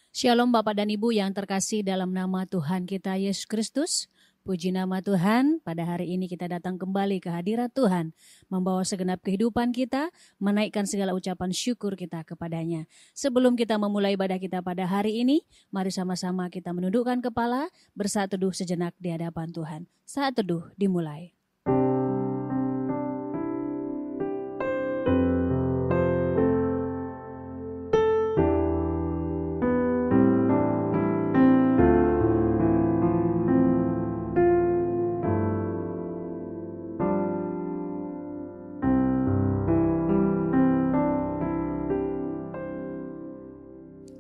Shalom Bapak dan Ibu yang terkasih dalam nama Tuhan kita Yesus Kristus. Puji nama Tuhan, pada hari ini kita datang kembali ke hadirat Tuhan, membawa segenap kehidupan kita, menaikkan segala ucapan syukur kita kepadanya. Sebelum kita memulai ibadah kita pada hari ini, mari sama-sama kita menundukkan kepala, bersaat teduh sejenak di hadapan Tuhan. Saat teduh dimulai.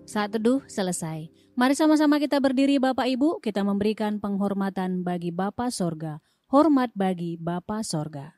Saat teduh selesai. Mari sama-sama kita berdiri Bapak Ibu, kita memberikan penghormatan bagi Bapa Sorga. Hormat bagi Bapa Sorga.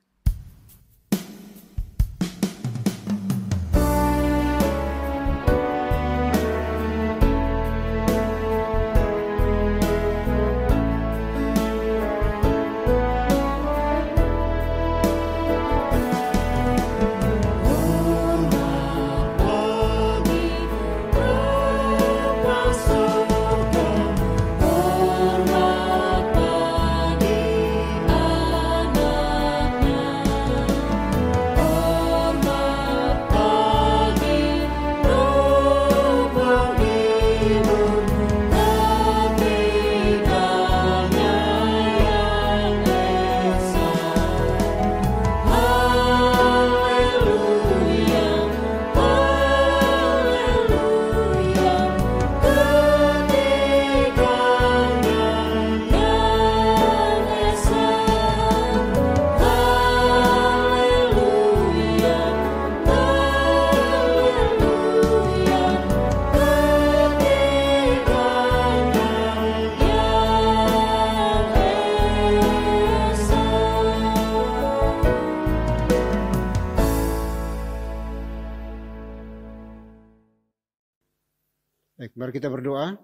Baik, mari kita berdoa.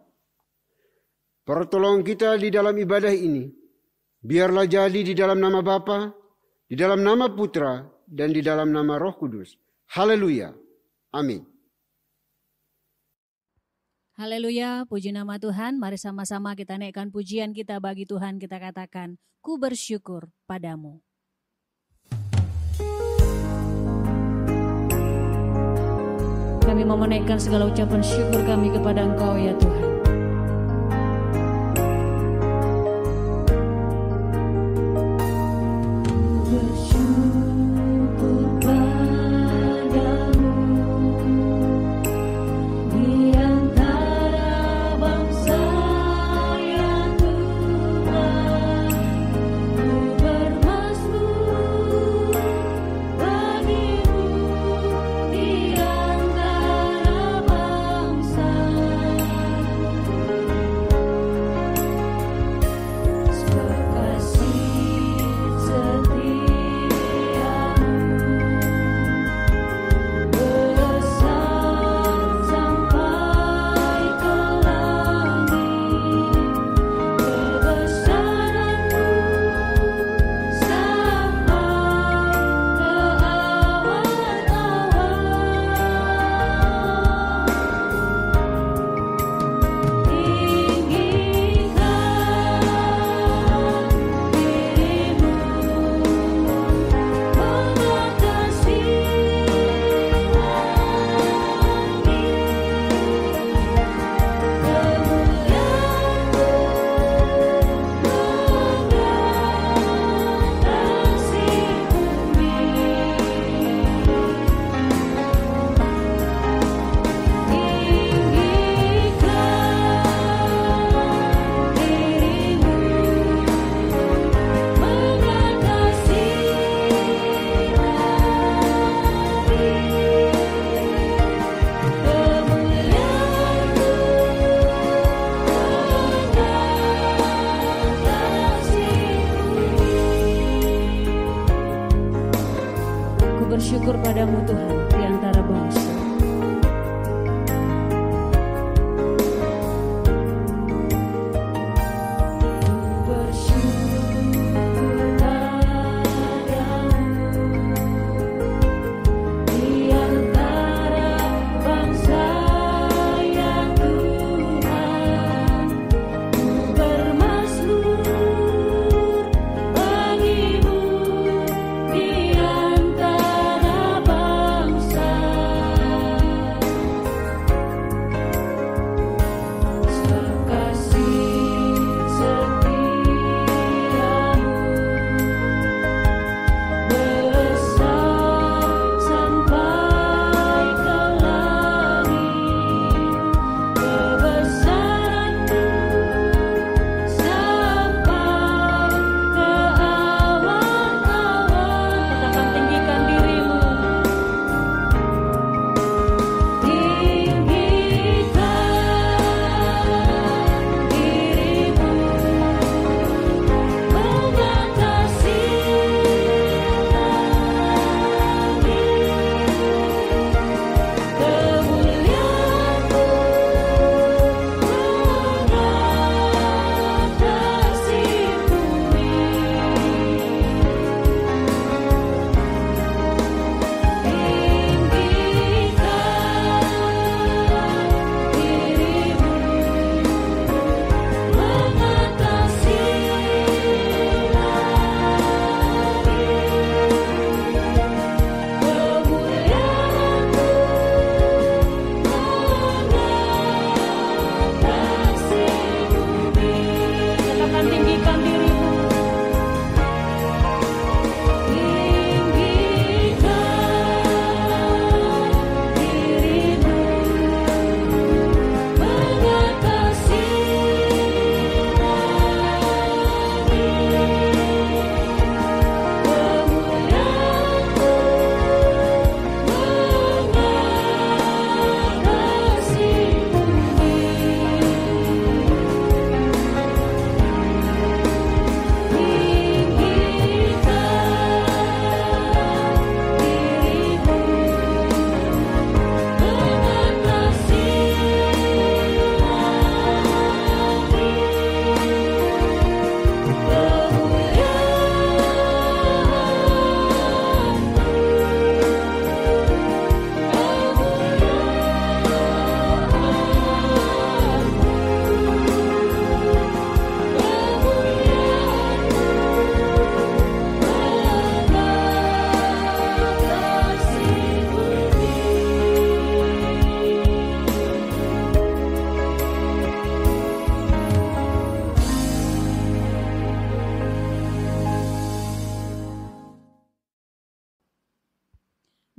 Pertolongan kita di dalam ibadah ini, biarlah jadi di dalam nama Bapa, di dalam nama Putra, dan di dalam nama Roh Kudus. Haleluya. Amin. Haleluya, puji nama Tuhan. Mari sama-sama kita naikkan pujian kita bagi Tuhan. Kita katakan, ku bersyukur padamu. Kami mau menaikkan segala ucapan syukur kami kepada Engkau ya Tuhan. Di antara bangsa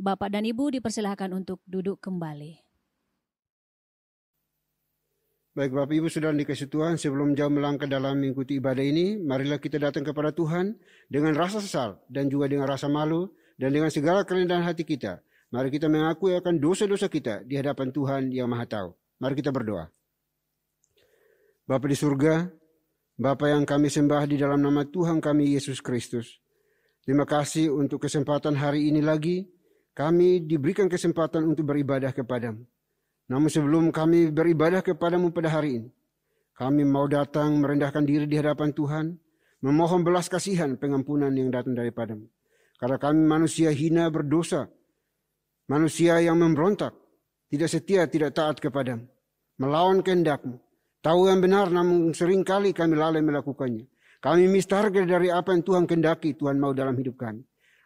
Bapak dan Ibu dipersilahkan untuk duduk kembali. Baik Bapak Ibu Saudara dikasih Tuhan, sebelum jauh melangkah dalam mengikuti ibadah ini, marilah kita datang kepada Tuhan dengan rasa sesal dan juga dengan rasa malu dan dengan segala kerendahan hati kita. Mari kita mengakui akan dosa-dosa kita di hadapan Tuhan yang Maha Tahu. Mari kita berdoa. Bapa di surga, Bapa yang kami sembah di dalam nama Tuhan kami Yesus Kristus. Terima kasih untuk kesempatan hari ini lagi, kami diberikan kesempatan untuk beribadah kepadamu. Namun sebelum kami beribadah kepadamu pada hari ini, kami mau datang merendahkan diri di hadapan Tuhan, memohon belas kasihan pengampunan yang datang daripadamu. Karena kami manusia hina berdosa, manusia yang memberontak, tidak setia, tidak taat kepadamu, melawan kehendak-Mu. Tahu yang benar namun seringkali kami lalai melakukannya. Kami mistarga dari apa yang Tuhan kehendaki, Tuhan mau dalam hidup kami.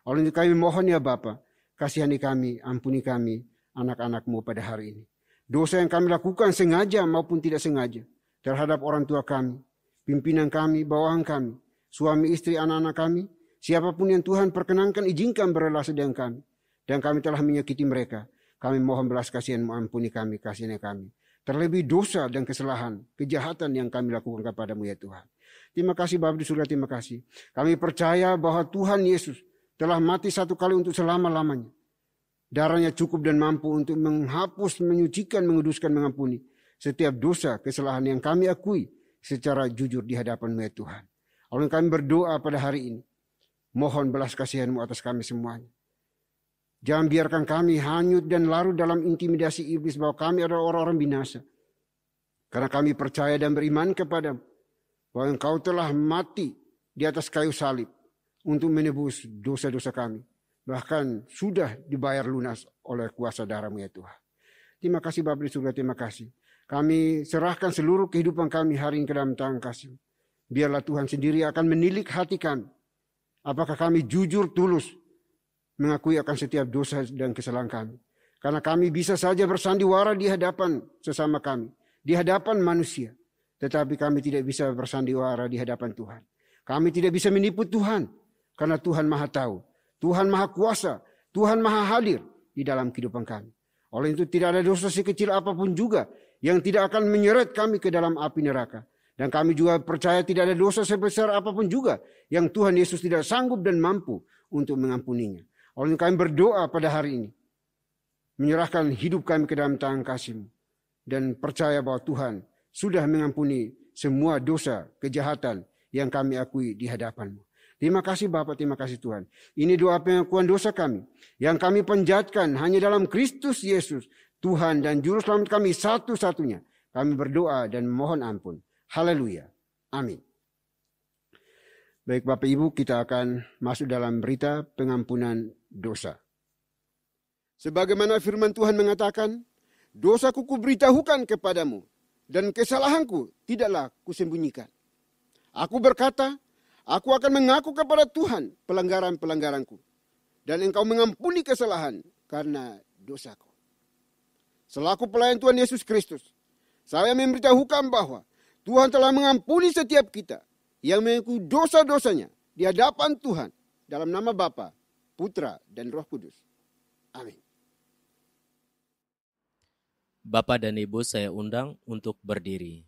Oleh itu kami mohon ya Bapa, kasihani kami, ampuni kami, anak-anak-Mu pada hari ini. Dosa yang kami lakukan sengaja maupun tidak sengaja terhadap orang tua kami, pimpinan kami, bawahan kami, suami istri, anak-anak kami, siapapun yang Tuhan perkenankan izinkan berrelasi dengan kami, dan kami telah menyakiti mereka. Kami mohon belas kasihan-Mu, ampuni kami, kasihani kami. Terlebih dosa dan kesalahan, kejahatan yang kami lakukan kepadamu ya Tuhan. Terima kasih Bapa di surga, terima kasih. Kami percaya bahwa Tuhan Yesus telah mati satu kali untuk selama-lamanya. Darahnya cukup dan mampu untuk menghapus, menyucikan, menguduskan, mengampuni setiap dosa, kesalahan yang kami akui secara jujur di hadapan-Mu ya Tuhan. Oleh kami berdoa pada hari ini, mohon belas kasihan-Mu atas kami semuanya. Jangan biarkan kami hanyut dan larut dalam intimidasi iblis bahwa kami adalah orang-orang binasa. Karena kami percaya dan beriman kepadamu bahwa Engkau telah mati di atas kayu salib untuk menebus dosa-dosa kami. Bahkan sudah dibayar lunas oleh kuasa darah-Mu ya Tuhan. Terima kasih Bapa di surga, terima kasih. Kami serahkan seluruh kehidupan kami hari ini ke dalam tangan kasih-Mu. Biarlah Tuhan sendiri akan menilik hati kami. Apakah kami jujur tulus mengakui akan setiap dosa dan kesalahan kami. Karena kami bisa saja bersandiwara di hadapan sesama kami, di hadapan manusia. Tetapi kami tidak bisa bersandiwara di hadapan Tuhan. Kami tidak bisa menipu Tuhan, karena Tuhan Maha Tahu. Tuhan Maha Kuasa, Tuhan Maha Hadir di dalam kehidupan kami. Oleh itu tidak ada dosa sekecil apapun juga yang tidak akan menyeret kami ke dalam api neraka. Dan kami juga percaya tidak ada dosa sebesar apapun juga yang Tuhan Yesus tidak sanggup dan mampu untuk mengampuninya. Oleh itu kami berdoa pada hari ini, menyerahkan hidup kami ke dalam tangan kasih-Mu. Dan percaya bahwa Tuhan sudah mengampuni semua dosa, kejahatan yang kami akui di hadapan-Mu. Terima kasih Bapa, terima kasih Tuhan. Ini doa pengakuan dosa kami yang kami panjatkan hanya dalam Kristus Yesus, Tuhan dan Juru Selamat kami satu-satunya. Kami berdoa dan mohon ampun. Haleluya. Amin. Baik Bapak Ibu, kita akan masuk dalam berita pengampunan dosa. Sebagaimana firman Tuhan mengatakan, dosaku kuberitahukan kepadamu dan kesalahanku tidaklah kusembunyikan. Aku berkata, aku akan mengaku kepada Tuhan pelanggaran-pelanggaranku. Dan Engkau mengampuni kesalahan karena dosaku. Selaku pelayan Tuhan Yesus Kristus, saya memberitahukan bahwa Tuhan telah mengampuni setiap kita yang mengakui dosa-dosanya di hadapan Tuhan dalam nama Bapa, Putra, dan Roh Kudus. Amin. Bapak dan Ibu saya undang untuk berdiri.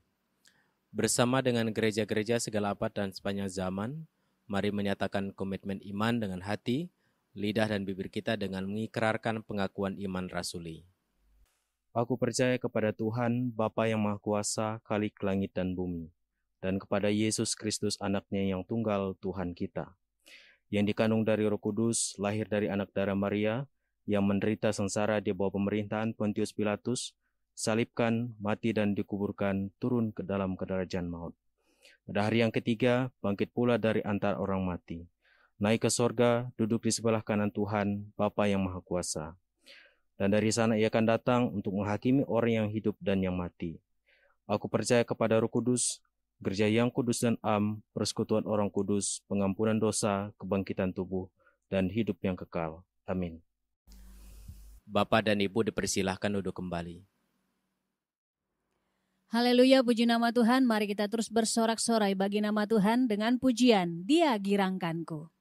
Bersama dengan gereja-gereja segala abad dan sepanjang zaman, mari menyatakan komitmen iman dengan hati, lidah dan bibir kita dengan mengikrarkan pengakuan iman rasuli. Aku percaya kepada Tuhan, Bapa yang Maha Kuasa, Khalik langit dan bumi, dan kepada Yesus Kristus anaknya yang tunggal Tuhan kita, yang dikandung dari Roh Kudus, lahir dari anak darah Maria, yang menderita sengsara di bawah pemerintahan Pontius Pilatus, salibkan, mati dan dikuburkan, turun ke dalam kedarajan maut. Pada hari yang ketiga, bangkit pula dari antara orang mati. Naik ke sorga, duduk di sebelah kanan Tuhan, Bapa yang Maha Kuasa. Dan dari sana ia akan datang untuk menghakimi orang yang hidup dan yang mati. Aku percaya kepada Roh Kudus, gereja yang kudus dan am, persekutuan orang kudus, pengampunan dosa, kebangkitan tubuh, dan hidup yang kekal. Amin. Bapak dan Ibu dipersilahkan duduk kembali. Haleluya, puji nama Tuhan. Mari kita terus bersorak-sorai bagi nama Tuhan dengan pujian, Dia girangkanku.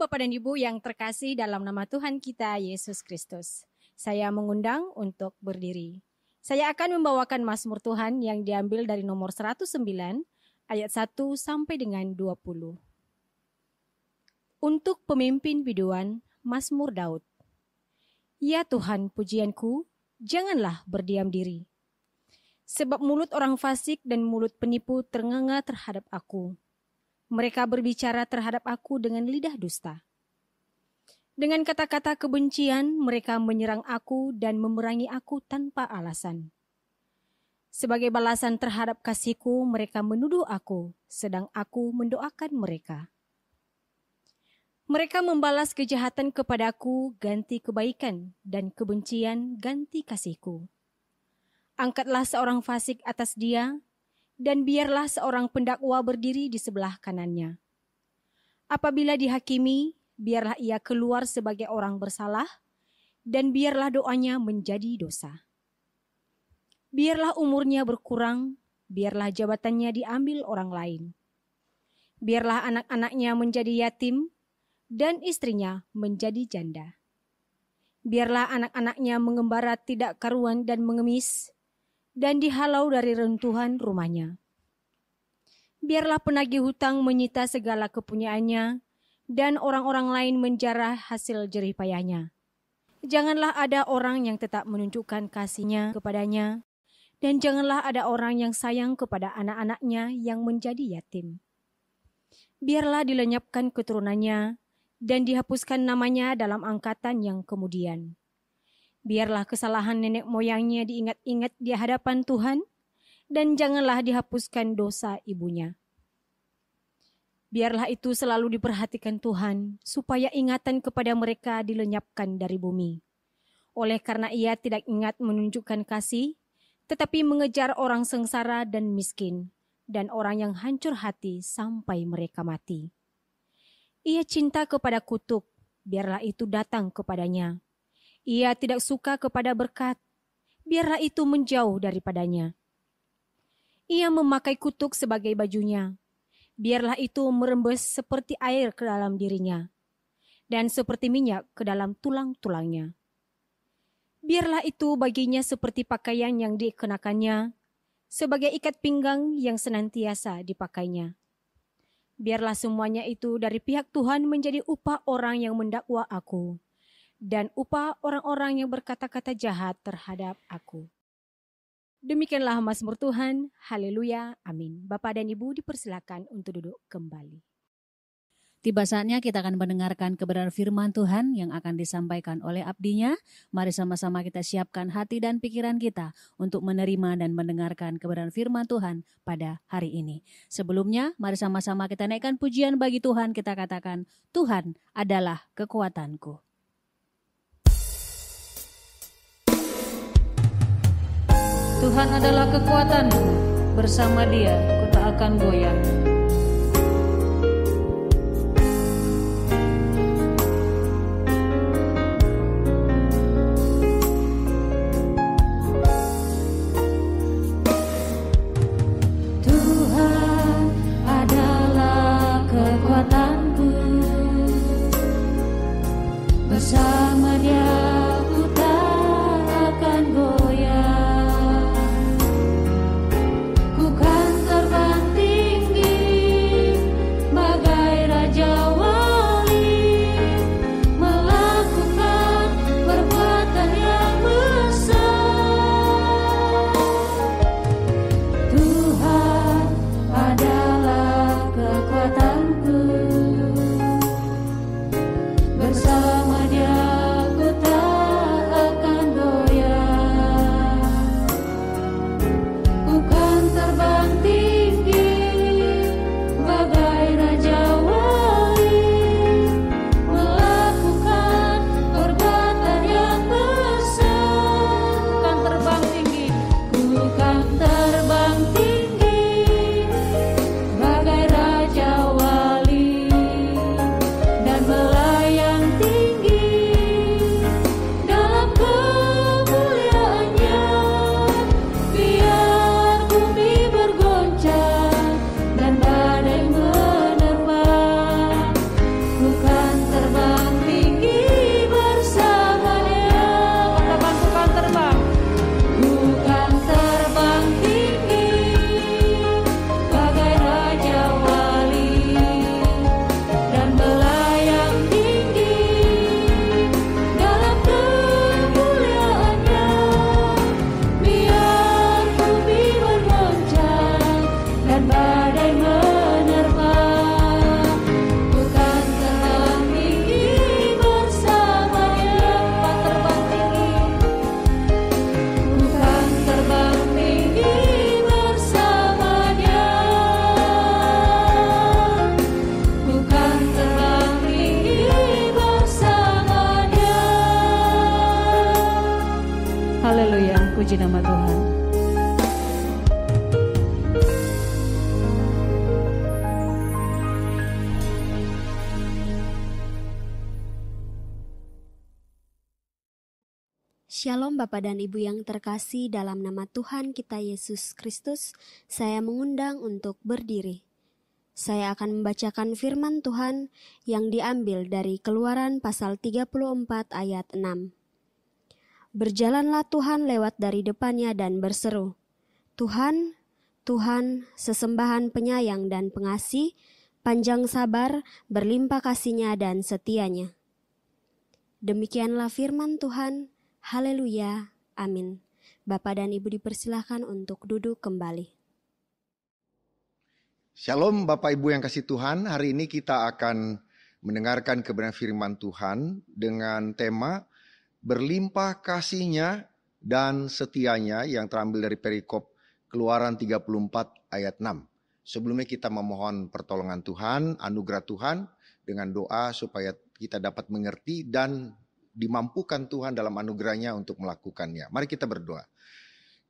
Bapak dan Ibu yang terkasih dalam nama Tuhan kita Yesus Kristus. Saya mengundang untuk berdiri. Saya akan membawakan Mazmur Tuhan yang diambil dari nomor 109 ayat 1 sampai dengan 20. Untuk pemimpin biduan, Mazmur Daud. Ya Tuhan pujianku, janganlah berdiam diri. Sebab mulut orang fasik dan mulut penipu ternganga terhadap aku. Mereka berbicara terhadap aku dengan lidah dusta. Dengan kata-kata kebencian, mereka menyerang aku dan memerangi aku tanpa alasan. Sebagai balasan terhadap kasihku, mereka menuduh aku, sedang aku mendoakan mereka. Mereka membalas kejahatan kepadaku, ganti kebaikan, dan kebencian ganti kasihku. Angkatlah seorang fasik atas dia, dan biarlah seorang pendakwa berdiri di sebelah kanannya. Apabila dihakimi, biarlah ia keluar sebagai orang bersalah, dan biarlah doanya menjadi dosa. Biarlah umurnya berkurang, biarlah jabatannya diambil orang lain. Biarlah anak-anaknya menjadi yatim, dan istrinya menjadi janda. Biarlah anak-anaknya mengembara tidak karuan dan mengemis, dan dihalau dari runtuhan rumahnya. Biarlah penagih hutang menyita segala kepunyaannya, dan orang-orang lain menjarah hasil jerih payahnya. Janganlah ada orang yang tetap menunjukkan kasihnya kepadanya, dan janganlah ada orang yang sayang kepada anak-anaknya yang menjadi yatim. Biarlah dilenyapkan keturunannya, dan dihapuskan namanya dalam angkatan yang kemudian. Biarlah kesalahan nenek moyangnya diingat-ingat di hadapan Tuhan, dan janganlah dihapuskan dosa ibunya. Biarlah itu selalu diperhatikan Tuhan, supaya ingatan kepada mereka dilenyapkan dari bumi. Oleh karena ia tidak ingat menunjukkan kasih, tetapi mengejar orang sengsara dan miskin, dan orang yang hancur hati sampai mereka mati. Ia cinta kepada kutuk, biarlah itu datang kepadanya. Ia tidak suka kepada berkat, biarlah itu menjauh daripadanya. Ia memakai kutuk sebagai bajunya, biarlah itu merembes seperti air ke dalam dirinya, dan seperti minyak ke dalam tulang-tulangnya. Biarlah itu baginya seperti pakaian yang dikenakannya, sebagai ikat pinggang yang senantiasa dipakainya. Biarlah semuanya itu dari pihak Tuhan menjadi upah orang yang mendakwa aku, dan upah orang-orang yang berkata-kata jahat terhadap aku. Demikianlah Mazmur Tuhan, haleluya, amin. Bapak dan Ibu dipersilakan untuk duduk kembali. Tiba saatnya kita akan mendengarkan kebenaran firman Tuhan yang akan disampaikan oleh abdinya. Mari sama-sama kita siapkan hati dan pikiran kita untuk menerima dan mendengarkan kebenaran firman Tuhan pada hari ini. Sebelumnya, mari sama-sama kita naikkan pujian bagi Tuhan. Kita katakan, Tuhan adalah kekuatanku. Tuhan adalah kekuatanku, bersama Dia ku tak akan goyah. Tuhan adalah kekuatanku, bersama Dia ku tak akan goyah. Bersama Dia Puji nama Tuhan. Shalom Bapak dan Ibu yang terkasih, dalam nama Tuhan kita Yesus Kristus, saya mengundang untuk berdiri. Saya akan membacakan firman Tuhan yang diambil dari Keluaran pasal 34 ayat 6. Berjalanlah Tuhan lewat dari depannya dan berseru, Tuhan, Tuhan, sesembahan penyayang dan pengasih, panjang sabar, berlimpah kasih-Nya dan setianya. Demikianlah firman Tuhan. Haleluya, amin. Bapak dan Ibu dipersilahkan untuk duduk kembali. Shalom Bapak Ibu yang kasih Tuhan, hari ini kita akan mendengarkan kebenaran firman Tuhan dengan tema berlimpah kasih-Nya dan setianya yang terambil dari perikop Keluaran 34 ayat 6. Sebelumnya kita memohon pertolongan Tuhan, anugerah Tuhan dengan doa supaya kita dapat mengerti dan dimampukan Tuhan dalam anugerahnya untuk melakukannya. Mari kita berdoa.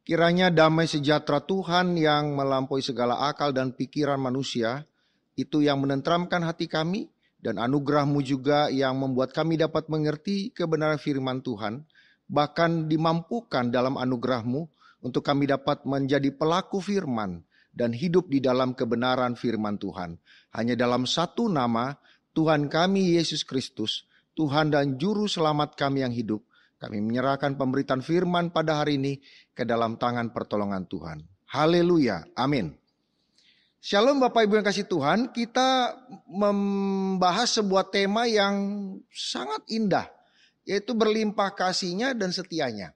Kiranya damai sejahtera Tuhan yang melampaui segala akal dan pikiran manusia, itu yang menenteramkan hati kami, dan anugerah-Mu juga yang membuat kami dapat mengerti kebenaran firman Tuhan, bahkan dimampukan dalam anugerah-Mu untuk kami dapat menjadi pelaku firman dan hidup di dalam kebenaran firman Tuhan. Hanya dalam satu nama, Tuhan kami Yesus Kristus, Tuhan dan Juru Selamat kami yang hidup, kami menyerahkan pemberitaan firman pada hari ini ke dalam tangan pertolongan Tuhan. Haleluya, amin. Shalom Bapak Ibu yang kasih Tuhan, kita membahas sebuah tema yang sangat indah, yaitu berlimpah kasih-Nya dan setianya.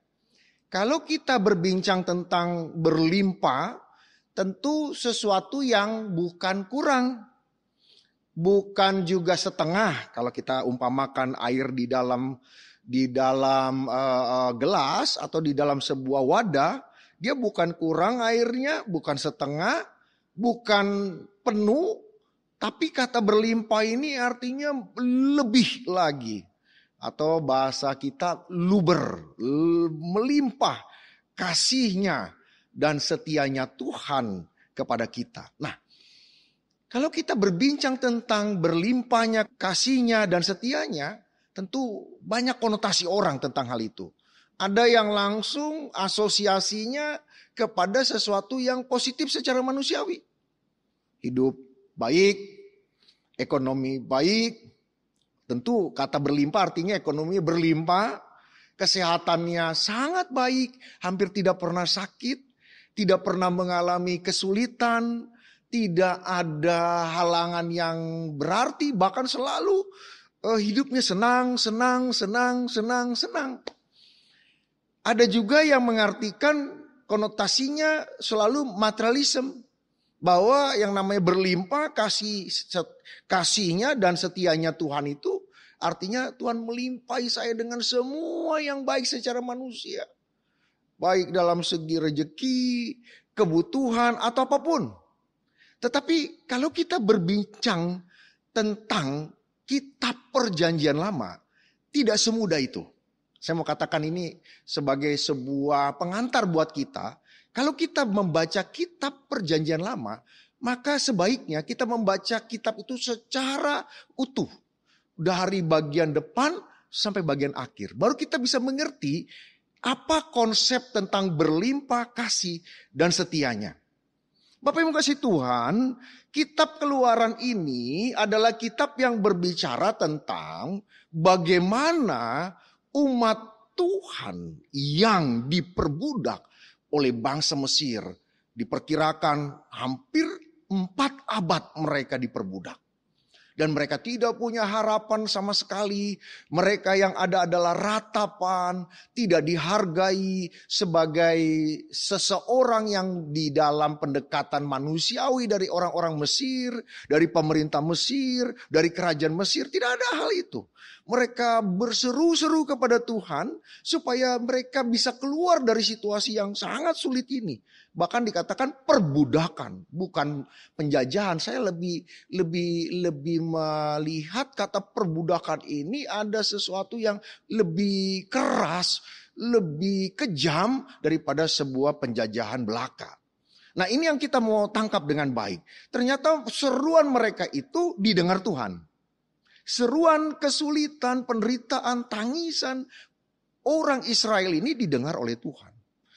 Kalau kita berbincang tentang berlimpah, tentu sesuatu yang bukan kurang, bukan juga setengah. Kalau kita umpamakan air di dalam gelas atau di dalam sebuah wadah, dia bukan kurang airnya, bukan setengah, bukan penuh, tapi kata berlimpah ini artinya lebih lagi. Atau bahasa kita luber, melimpah kasih-Nya dan setianya Tuhan kepada kita. Nah, kalau kita berbincang tentang berlimpahnya kasih-Nya dan setianya, tentu banyak konotasi orang tentang hal itu. Ada yang langsung asosiasinya kepada sesuatu yang positif secara manusiawi. Hidup baik, ekonomi baik. Tentu kata berlimpah artinya ekonomi berlimpah, kesehatannya sangat baik, hampir tidak pernah sakit, tidak pernah mengalami kesulitan, tidak ada halangan yang berarti, bahkan selalu hidupnya senang. Ada juga yang mengartikan konotasinya selalu materialisme, bahwa yang namanya berlimpah kasih-Nya dan setianya Tuhan itu artinya Tuhan melimpahi saya dengan semua yang baik secara manusia, baik dalam segi rejeki, kebutuhan atau apapun. Tetapi kalau kita berbincang tentang kitab perjanjian lama, tidak semudah itu. Saya mau katakan ini sebagai sebuah pengantar buat kita. Kalau kita membaca kitab perjanjian lama, maka sebaiknya kita membaca kitab itu secara utuh. Dari bagian depan sampai bagian akhir. Baru kita bisa mengerti apa konsep tentang berlimpah kasih dan setianya. Bapak Ibu kasih Tuhan, kitab Keluaran ini adalah kitab yang berbicara tentang bagaimana umat Tuhan yang diperbudak oleh bangsa Mesir. Diperkirakan hampir 4 abad mereka diperbudak. Dan mereka tidak punya harapan sama sekali. Mereka yang ada adalah ratapan, tidak dihargai sebagai seseorang yang di dalam pendekatan manusiawi dari orang-orang Mesir, dari pemerintah Mesir, dari kerajaan Mesir. Tidak ada hal itu. Mereka berseru-seru kepada Tuhan supaya mereka bisa keluar dari situasi yang sangat sulit ini. Bahkan dikatakan perbudakan, bukan penjajahan. Saya lebih melihat kata perbudakan ini ada sesuatu yang lebih keras, lebih kejam daripada sebuah penjajahan belaka. Nah, ini yang kita mau tangkap dengan baik. Ternyata seruan mereka itu didengar Tuhan. Seruan kesulitan, penderitaan, tangisan orang Israel ini didengar oleh Tuhan.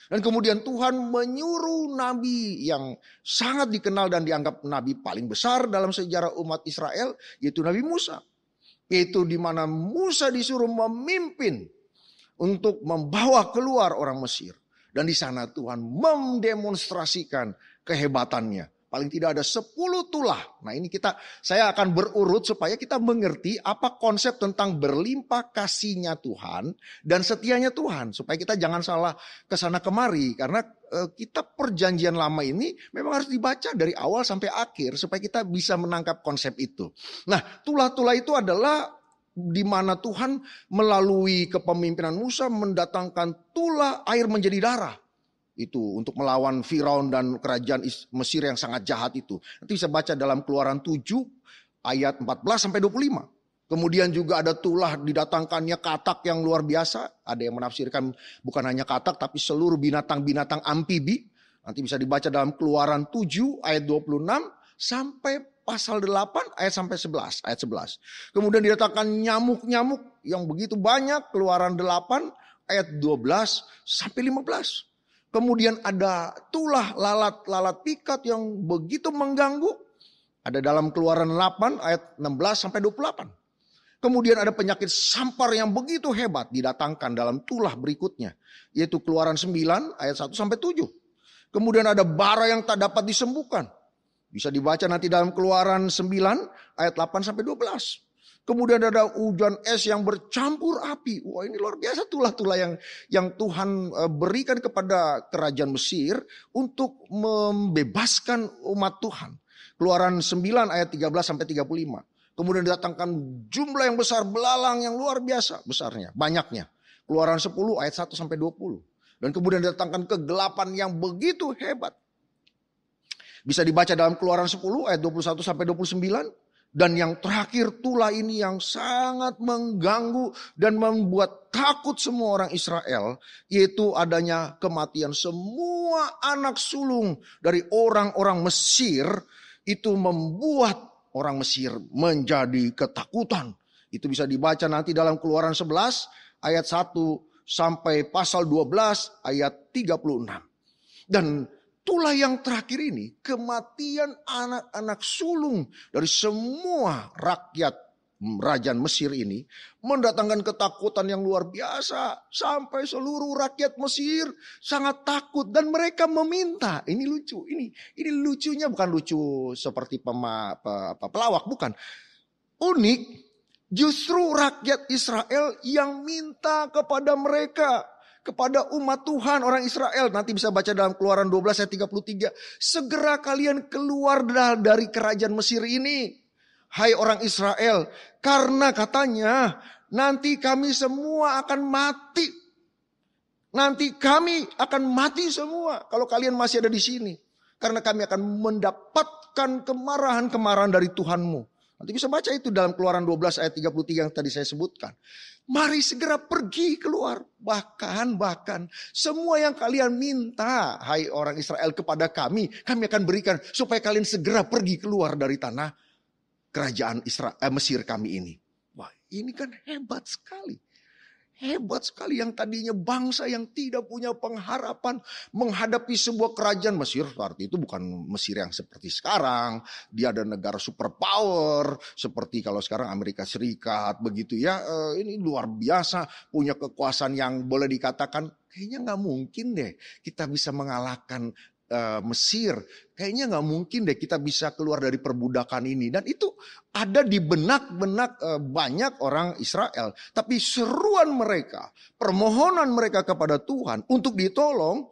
Dan kemudian Tuhan menyuruh nabi yang sangat dikenal dan dianggap nabi paling besar dalam sejarah umat Israel, yaitu Nabi Musa. Yaitu di mana Musa disuruh memimpin untuk membawa keluar orang Mesir. Dan di sana Tuhan mendemonstrasikan kehebatannya. Paling tidak ada 10 tulah. Nah, ini saya akan berurut supaya kita mengerti apa konsep tentang berlimpah kasihnya Tuhan dan setianya Tuhan. Supaya kita jangan salah kesana kemari. Karena kitab perjanjian lama ini memang harus dibaca dari awal sampai akhir. Supaya kita bisa menangkap konsep itu. Nah, tulah-tulah itu adalah di mana Tuhan melalui kepemimpinan Musa mendatangkan tulah air menjadi darah. Itu untuk melawan Firaun dan kerajaan Mesir yang sangat jahat itu. Nanti bisa baca dalam Keluaran 7 ayat 14 sampai 25. Kemudian juga ada tulah didatangkannya katak yang luar biasa. Ada yang menafsirkan bukan hanya katak tapi seluruh binatang-binatang amfibi. Nanti bisa dibaca dalam Keluaran 7 ayat 26 sampai pasal 8 ayat sampai 11, ayat 11. Kemudian didatangkan nyamuk-nyamuk yang begitu banyak, Keluaran 8 ayat 12 sampai 15. Kemudian ada tulah lalat pikat yang begitu mengganggu. Ada dalam Keluaran 8 ayat 16 sampai 28. Kemudian ada penyakit sampar yang begitu hebat didatangkan dalam tulah berikutnya. Yaitu Keluaran 9 ayat 1 sampai 7. Kemudian ada bara yang tak dapat disembuhkan. Bisa dibaca nanti dalam Keluaran 9 ayat 8 sampai 12. Kemudian ada hujan es yang bercampur api. Wah, ini luar biasa tulah-tulah yang Tuhan berikan kepada kerajaan Mesir untuk membebaskan umat Tuhan. Keluaran 9 ayat 13 sampai 35. Kemudian didatangkan jumlah yang besar belalang yang luar biasa besarnya, banyaknya. Keluaran 10 ayat 1 sampai 20. Dan kemudian didatangkan kegelapan yang begitu hebat. Bisa dibaca dalam Keluaran 10 ayat 21 sampai 29. Dan yang terakhir tulah ini yang sangat mengganggu dan membuat takut semua orang Israel. Yaitu adanya kematian semua anak sulung dari orang-orang Mesir. Itu membuat orang Mesir menjadi ketakutan. Itu bisa dibaca nanti dalam Keluaran 11 ayat 1 sampai pasal 12 ayat 36. Dan tulah yang terakhir ini, kematian anak-anak sulung dari semua rakyat kerajaan Mesir ini mendatangkan ketakutan yang luar biasa. Sampai seluruh rakyat Mesir sangat takut dan mereka meminta. Ini lucu, ini lucunya bukan lucu seperti pelawak, bukan. Unik, justru rakyat Israel yang minta kepada mereka. Kepada umat Tuhan orang Israel. Nanti bisa baca dalam Keluaran 12 ayat 33. Segera kalian keluar dari kerajaan Mesir ini. Hai orang Israel. Karena katanya nanti kami semua akan mati. Nanti kami akan mati semua. Kalau kalian masih ada di sini. Karena kami akan mendapatkan kemarahan-kemarahan dari Tuhanmu. Nanti bisa baca itu dalam Keluaran 12 ayat 33 yang tadi saya sebutkan. Mari segera pergi keluar. Bahkan semua yang kalian minta, hai orang Israel, kepada kami akan berikan supaya kalian segera pergi keluar dari tanah kerajaan Mesir kami ini. Wah, ini kan hebat sekali. Hebat sekali yang tadinya bangsa yang tidak punya pengharapan menghadapi sebuah kerajaan Mesir. Arti itu bukan Mesir yang seperti sekarang. Dia ada negara superpower seperti kalau sekarang Amerika Serikat begitu ya. Ini luar biasa punya kekuasaan yang boleh dikatakan kayaknya gak mungkin deh kita bisa mengalahkan Mesir. Kayaknya gak mungkin deh kita bisa keluar dari perbudakan ini. Dan itu ada di benak-benak banyak orang Israel. Tapi seruan mereka, permohonan mereka kepada Tuhan untuk ditolong,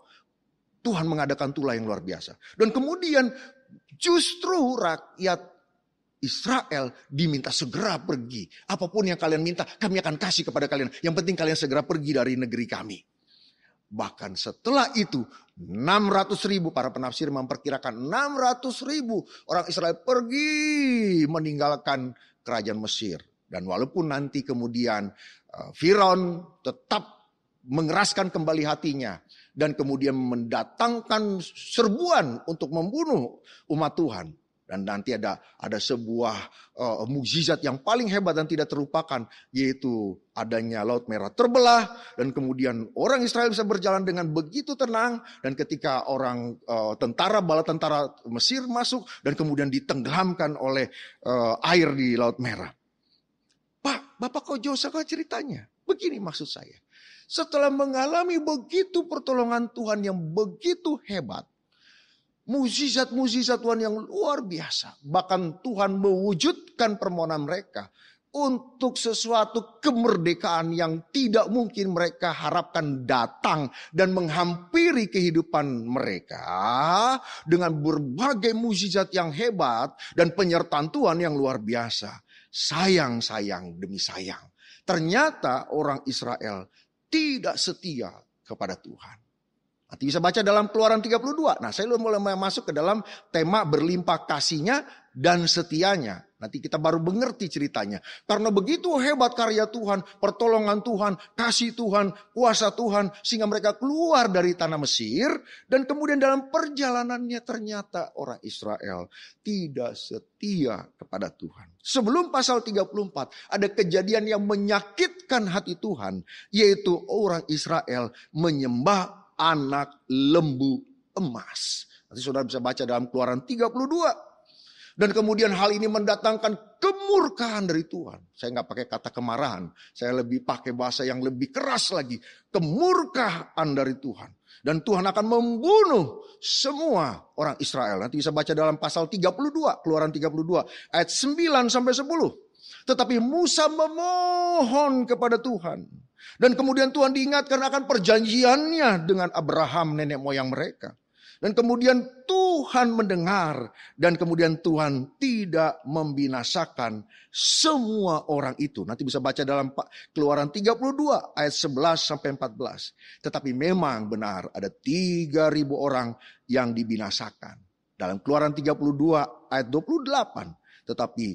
Tuhan mengadakan tulah yang luar biasa. Dan kemudian justru rakyat Israel diminta segera pergi. Apapun yang kalian minta, kami akan kasih kepada kalian. Yang penting kalian segera pergi dari negeri kami. Bahkan setelah itu 600.000, para penafsir memperkirakan 600.000 orang Israel pergi meninggalkan kerajaan Mesir. Dan walaupun nanti kemudian Firaun tetap mengeraskan kembali hatinya dan kemudian mendatangkan serbuan untuk membunuh umat Tuhan. Dan nanti ada sebuah mukjizat yang paling hebat dan tidak terlupakan, yaitu adanya Laut Merah terbelah dan kemudian orang Israel bisa berjalan dengan begitu tenang. Dan ketika orang bala tentara Mesir masuk dan kemudian ditenggelamkan oleh air di Laut Merah. Pak, Bapak kok jauh sekali ceritanya? Begini maksud saya. Setelah mengalami begitu pertolongan Tuhan yang begitu hebat, mukjizat-mukjizat Tuhan yang luar biasa. Bahkan Tuhan mewujudkan permohonan mereka untuk sesuatu kemerdekaan yang tidak mungkin mereka harapkan datang dan menghampiri kehidupan mereka dengan berbagai mukjizat yang hebat dan penyertaan Tuhan yang luar biasa. Sayang demi sayang. Ternyata orang Israel tidak setia kepada Tuhan. Nanti bisa baca dalam Keluaran 32. Nah, saya mulai masuk ke dalam tema berlimpah kasihnya dan setianya. Nanti kita baru mengerti ceritanya. Karena begitu hebat karya Tuhan, pertolongan Tuhan, kasih Tuhan, kuasa Tuhan. Sehingga mereka keluar dari tanah Mesir. Dan kemudian dalam perjalanannya ternyata orang Israel tidak setia kepada Tuhan. Sebelum pasal 34 ada kejadian yang menyakitkan hati Tuhan. Yaitu orang Israel menyembah anak lembu emas. Nanti saudara bisa baca dalam Keluaran 32. Dan kemudian hal ini mendatangkan kemurkaan dari Tuhan. Saya nggak pakai kata kemarahan. Saya lebih pakai bahasa yang lebih keras lagi. Kemurkaan dari Tuhan. Dan Tuhan akan membunuh semua orang Israel. Nanti bisa baca dalam pasal 32. Keluaran 32 ayat 9 sampai 10. Tetapi Musa memohon kepada Tuhan. Dan kemudian Tuhan diingatkan akan perjanjiannya dengan Abraham nenek moyang mereka. Dan kemudian Tuhan mendengar. Dan kemudian Tuhan tidak membinasakan semua orang itu. Nanti bisa baca dalam Keluaran 32 ayat 11 sampai 14. Tetapi memang benar ada 3.000 orang yang dibinasakan. Dalam Keluaran 32 ayat 28. Tetapi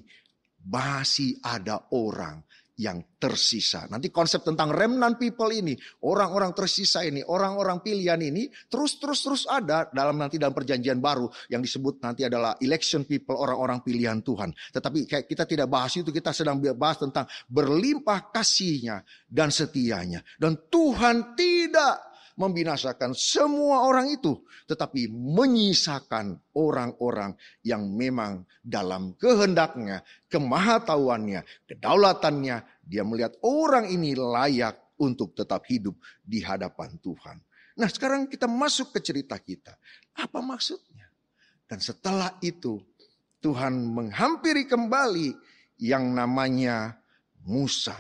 masih ada orang yang tersisa. Nanti konsep tentang remnant people ini, orang-orang tersisa ini, orang-orang pilihan ini terus ada dalam perjanjian baru yang disebut nanti adalah election people, orang-orang pilihan Tuhan. Tetapi kita tidak bahas itu, kita sedang bahas tentang berlimpah kasihnya dan setianya. Dan Tuhan tidak membinasakan semua orang itu, tetapi menyisakan orang-orang yang memang dalam kehendaknya, kemahatauannya, kedaulatannya, dia melihat orang ini layak untuk tetap hidup di hadapan Tuhan. Nah, sekarang kita masuk ke cerita kita. Apa maksudnya? Dan setelah itu Tuhan menghampiri kembali yang namanya Musa.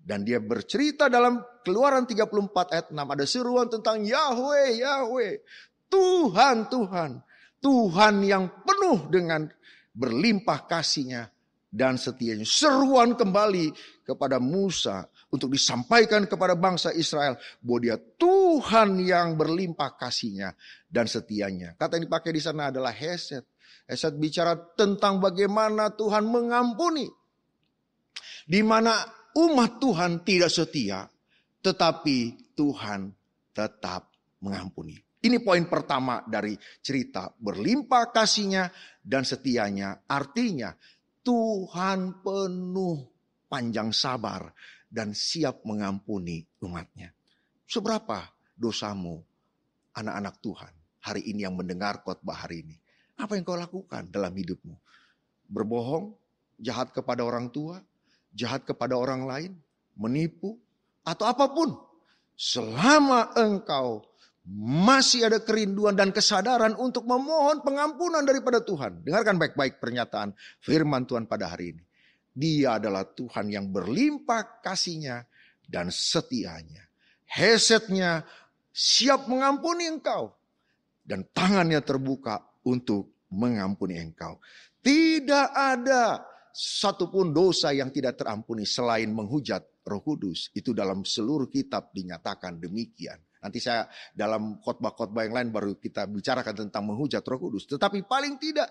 Dan dia bercerita dalam Keluaran 34 ayat 6. Ada seruan tentang Yahweh, Yahweh. Tuhan, Tuhan. Tuhan yang penuh dengan berlimpah kasihnya dan setianya. Seruan kembali kepada Musa untuk disampaikan kepada bangsa Israel. Bahwa dia Tuhan yang berlimpah kasihnya dan setianya. Kata yang dipakai di sana adalah Hesed. Hesed bicara tentang bagaimana Tuhan mengampuni. Di mana umat Tuhan tidak setia, tetapi Tuhan tetap mengampuni. Ini poin pertama dari cerita berlimpah kasihnya dan setianya. Artinya Tuhan penuh panjang sabar dan siap mengampuni umatnya. Seberapa dosamu anak-anak Tuhan hari ini yang mendengar khotbah hari ini? Apa yang kau lakukan dalam hidupmu? Berbohong, jahat kepada orang tua, jahat kepada orang lain, menipu, atau apapun. Selama engkau masih ada kerinduan dan kesadaran untuk memohon pengampunan daripada Tuhan. Dengarkan baik-baik pernyataan firman Tuhan pada hari ini. Dia adalah Tuhan yang berlimpah kasihnya dan setianya. Hesednya siap mengampuni engkau. Dan tangannya terbuka untuk mengampuni engkau. Tidak ada satupun dosa yang tidak terampuni selain menghujat Roh Kudus. Itu dalam seluruh kitab dinyatakan demikian. Nanti saya dalam khotbah-khotbah yang lain baru kita bicarakan tentang menghujat Roh Kudus. Tetapi paling tidak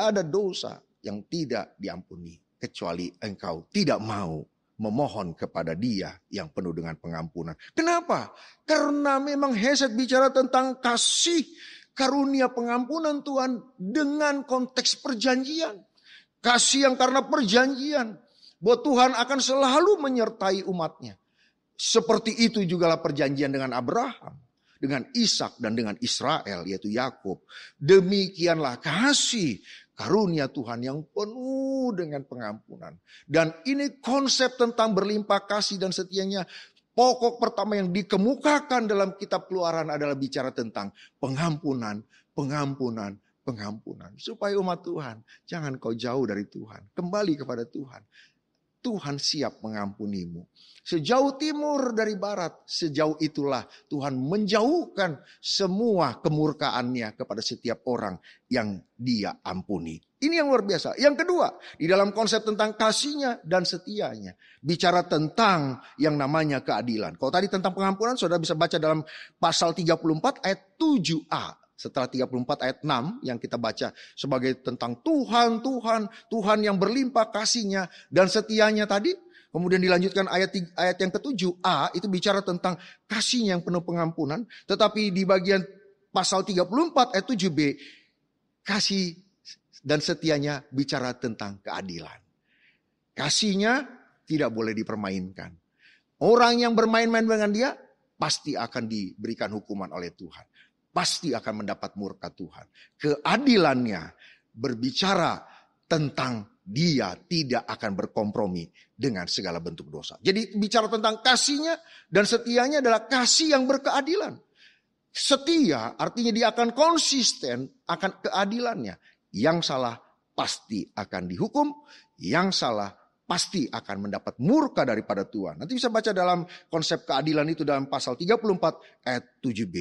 ada dosa yang tidak diampuni kecuali engkau tidak mau memohon kepada Dia yang penuh dengan pengampunan. Kenapa? Karena memang Hesed bicara tentang kasih karunia pengampunan Tuhan dengan konteks perjanjian. Kasih yang karena perjanjian. Bahwa Tuhan akan selalu menyertai umatnya. Seperti itu jugalah perjanjian dengan Abraham, dengan Ishak dan dengan Israel, yaitu Yakub. Demikianlah kasih karunia Tuhan yang penuh dengan pengampunan. Dan ini konsep tentang berlimpah kasih dan setianya. Pokok pertama yang dikemukakan dalam kitab Keluaran adalah bicara tentang pengampunan. Supaya umat Tuhan, jangan kau jauh dari Tuhan. Kembali kepada Tuhan. Tuhan siap mengampunimu. Sejauh timur dari barat, sejauh itulah Tuhan menjauhkan semua kemurkaannya kepada setiap orang yang Dia ampuni. Ini yang luar biasa. Yang kedua, di dalam konsep tentang kasihnya dan setianya, bicara tentang yang namanya keadilan. Kalau tadi tentang pengampunan, saudara bisa baca dalam pasal 34 ayat 7a. Setelah 34 ayat 6 yang kita baca sebagai tentang Tuhan yang berlimpah kasihnya dan setianya tadi. Kemudian dilanjutkan ayat yang ke-7a itu bicara tentang kasihnya yang penuh pengampunan. Tetapi di bagian pasal 34 ayat 7b, kasih dan setianya bicara tentang keadilan. Kasihnya tidak boleh dipermainkan. Orang yang bermain-main dengan Dia pasti akan diberikan hukuman oleh Tuhan. Pasti akan mendapat murka Tuhan. Keadilannya berbicara tentang Dia tidak akan berkompromi dengan segala bentuk dosa. Jadi bicara tentang kasihnya dan setianya adalah kasih yang berkeadilan. Setia artinya Dia akan konsisten akan keadilannya. Yang salah pasti akan dihukum, yang salah pasti akan mendapat murka daripada Tuhan. Nanti bisa baca dalam konsep keadilan itu dalam pasal 34 ayat 7b.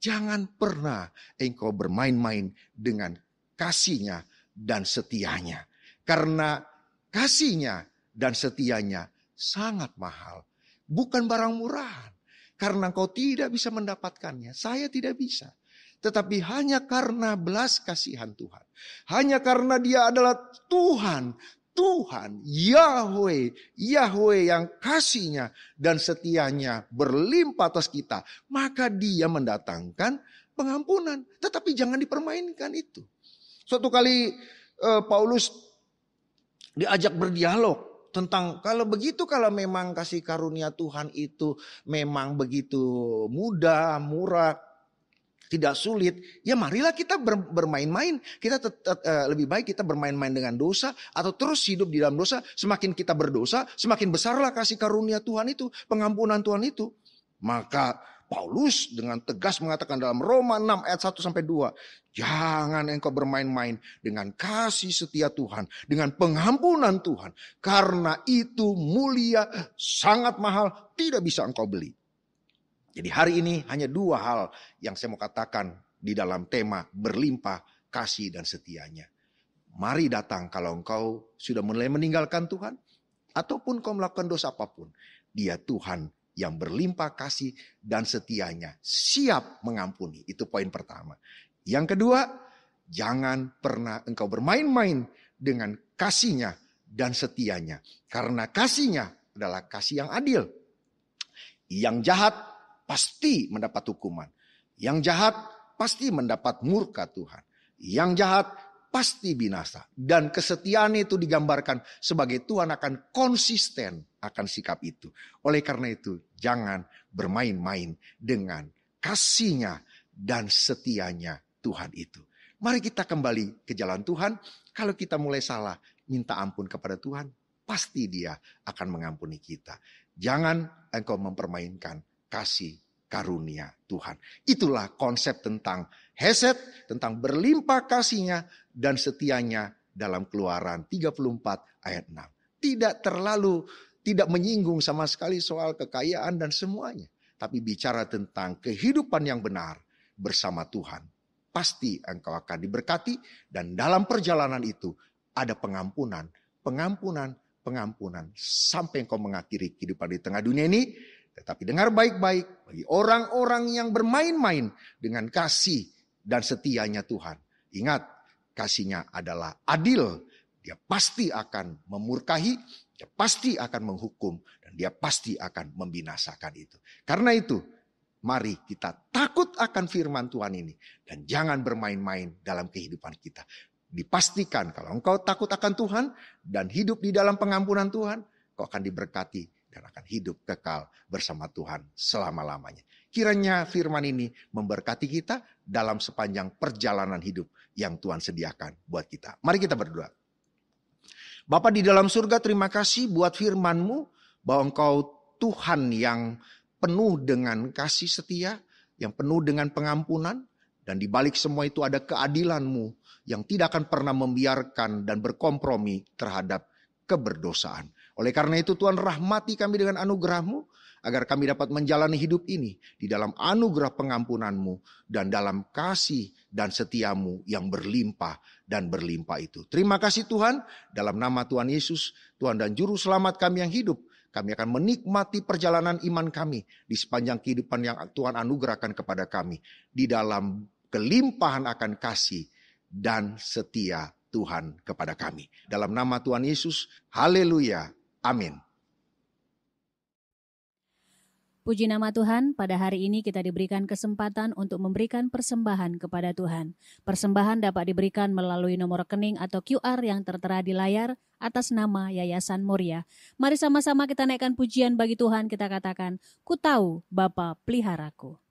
Jangan pernah engkau bermain-main dengan kasihnya dan setianya. Karena kasihnya dan setianya sangat mahal. Bukan barang murahan. Karena engkau tidak bisa mendapatkannya. Saya tidak bisa. Tetapi hanya karena belas kasihan Tuhan. Hanya karena Dia adalah Tuhan, Yahweh yang kasihnya dan setianya berlimpah atas kita. Maka Dia mendatangkan pengampunan. Tetapi jangan dipermainkan itu. Suatu kali Paulus diajak berdialog tentang kalau memang kasih karunia Tuhan itu memang begitu mudah, murah, tidak sulit, ya marilah kita bermain-main. Kita lebih baik kita bermain-main dengan dosa atau terus hidup di dalam dosa. Semakin kita berdosa, semakin besarlah kasih karunia Tuhan itu, pengampunan Tuhan itu. Maka Paulus dengan tegas mengatakan dalam Roma 6 ayat 1-2. Jangan engkau bermain-main dengan kasih setia Tuhan. Dengan pengampunan Tuhan. Karena itu mulia, sangat mahal, tidak bisa engkau beli. Jadi hari ini hanya dua hal yang saya mau katakan di dalam tema berlimpah kasih dan setianya. Mari datang kalau engkau sudah mulai meninggalkan Tuhan. Ataupun kau melakukan dosa apapun. Dia Tuhan yang berlimpah kasih dan setianya. Siap mengampuni. Itu poin pertama. Yang kedua, jangan pernah engkau bermain-main dengan kasihnya dan setianya. Karena kasihnya adalah kasih yang adil. Yang jahat pasti mendapat hukuman. Yang jahat pasti mendapat murka Tuhan. Yang jahat pasti binasa. Dan kesetiaan itu digambarkan sebagai Tuhan akan konsisten akan sikap itu. Oleh karena itu, jangan bermain-main dengan kasihnya dan setianya Tuhan itu. Mari kita kembali ke jalan Tuhan. Kalau kita mulai salah, minta ampun kepada Tuhan, pasti Dia akan mengampuni kita. Jangan engkau mempermainkan kasih karunia Tuhan. Itulah konsep tentang Hesed, tentang berlimpah kasihnya dan setianya dalam Keluaran 34 ayat 6. Tidak menyinggung sama sekali soal kekayaan dan semuanya. Tapi bicara tentang kehidupan yang benar bersama Tuhan. Pasti engkau akan diberkati dan dalam perjalanan itu ada pengampunan, pengampunan sampai engkau mengakhiri kehidupan di tengah dunia ini. Tetapi dengar baik-baik, bagi orang-orang yang bermain-main dengan kasih dan setianya Tuhan. Ingat, kasihnya adalah adil. Dia pasti akan memurkahi, dia pasti akan menghukum, dan dia pasti akan membinasakan itu. Karena itu, mari kita takut akan firman Tuhan ini. Dan jangan bermain-main dalam kehidupan kita. Dipastikan kalau engkau takut akan Tuhan dan hidup di dalam pengampunan Tuhan, engkau akan diberkati dan akan hidup kekal bersama Tuhan selama-lamanya. Kiranya firman ini memberkati kita dalam sepanjang perjalanan hidup yang Tuhan sediakan buat kita. Mari kita berdoa. Bapa di dalam surga, terima kasih buat firman-Mu bahwa Engkau Tuhan yang penuh dengan kasih setia, yang penuh dengan pengampunan, dan di balik semua itu ada keadilan-Mu yang tidak akan pernah membiarkan dan berkompromi terhadap keberdosaan. Oleh karena itu Tuhan, rahmati kami dengan anugerah-Mu agar kami dapat menjalani hidup ini di dalam anugerah pengampunan-Mu dan dalam kasih dan setia-Mu yang berlimpah dan berlimpah itu. Terima kasih Tuhan, dalam nama Tuhan Yesus, Tuhan dan Juru Selamat kami yang hidup, kami akan menikmati perjalanan iman kami di sepanjang kehidupan yang Tuhan anugerahkan kepada kami di dalam kelimpahan akan kasih dan setia Tuhan kepada kami. Dalam nama Tuhan Yesus, haleluya, amin. Puji nama Tuhan, pada hari ini kita diberikan kesempatan untuk memberikan persembahan kepada Tuhan. Persembahan dapat diberikan melalui nomor rekening atau QR yang tertera di layar atas nama Yayasan Moria. Mari sama-sama kita naikkan pujian bagi Tuhan, kita katakan, Ku tahu Bapa peliharaku.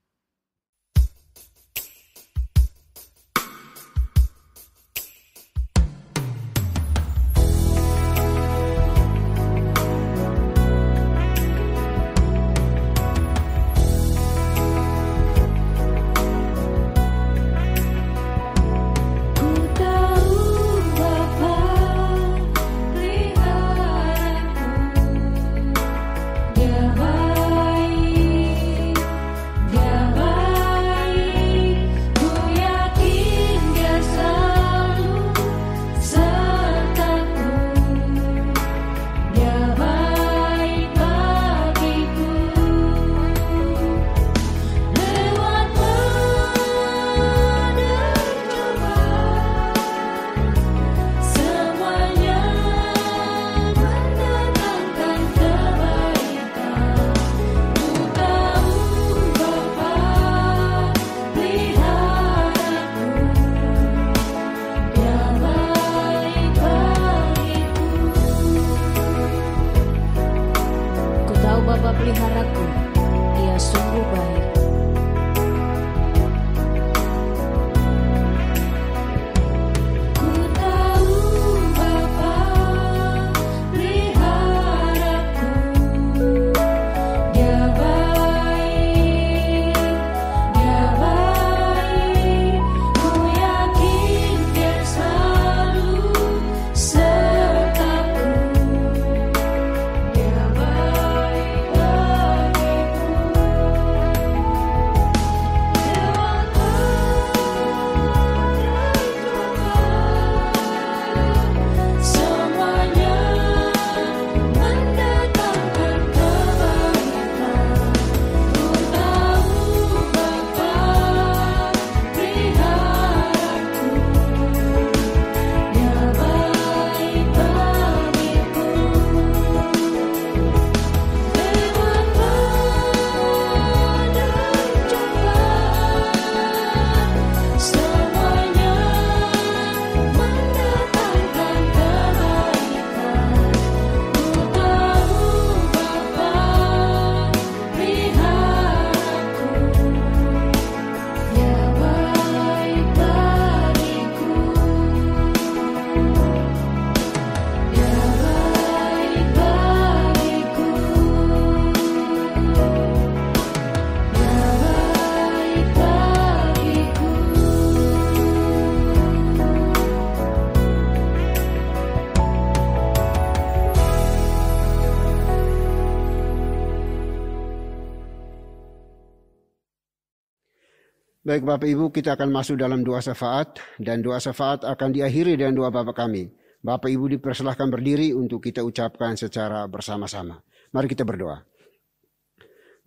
Baik Bapak Ibu, kita akan masuk dalam doa syafaat dan doa syafaat akan diakhiri dengan doa Bapa kami. Bapak Ibu dipersilahkan berdiri untuk kita ucapkan secara bersama-sama. Mari kita berdoa.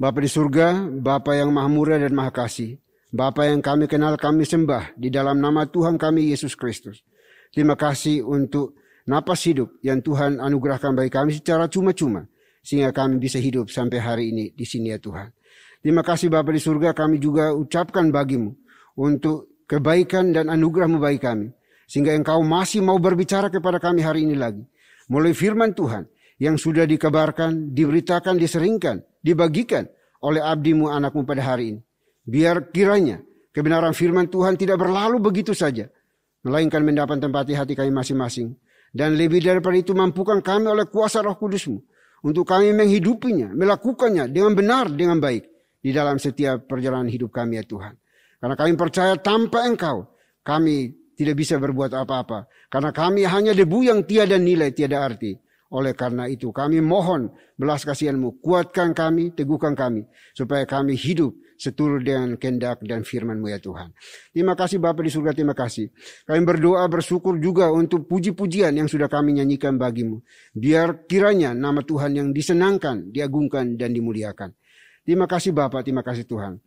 Bapa di surga, Bapa yang maha murah dan maha kasih, Bapa yang kami kenal, kami sembah di dalam nama Tuhan kami Yesus Kristus. Terima kasih untuk napas hidup yang Tuhan anugerahkan bagi kami secara cuma-cuma, sehingga kami bisa hidup sampai hari ini di sini ya Tuhan. Terima kasih Bapa di surga, kami juga ucapkan bagimu untuk kebaikan dan anugerah-Mu bagi kami, sehingga Engkau masih mau berbicara kepada kami hari ini lagi. Mulai firman Tuhan yang sudah dikabarkan, diberitakan, diseringkan, dibagikan oleh abdi-Mu, anak-Mu pada hari ini. Biar kiranya kebenaran firman Tuhan tidak berlalu begitu saja, melainkan mendapat tempat di hati kami masing-masing. Dan lebih daripada itu, mampukan kami oleh kuasa Roh Kudus-Mu untuk kami menghidupinya, melakukannya dengan benar, dengan baik di dalam setiap perjalanan hidup kami ya Tuhan. Karena kami percaya tanpa Engkau kami tidak bisa berbuat apa-apa. Karena kami hanya debu yang tiada nilai, tiada arti. Oleh karena itu kami mohon belas kasihan-Mu, kuatkan kami, teguhkan kami, supaya kami hidup seturut dengan kehendak dan firman-Mu ya Tuhan. Terima kasih Bapa di surga, terima kasih. Kami berdoa bersyukur juga untuk puji-pujian yang sudah kami nyanyikan bagi-Mu. Biar kiranya nama Tuhan yang disenangkan, diagungkan dan dimuliakan. Terima kasih Bapa, terima kasih Tuhan.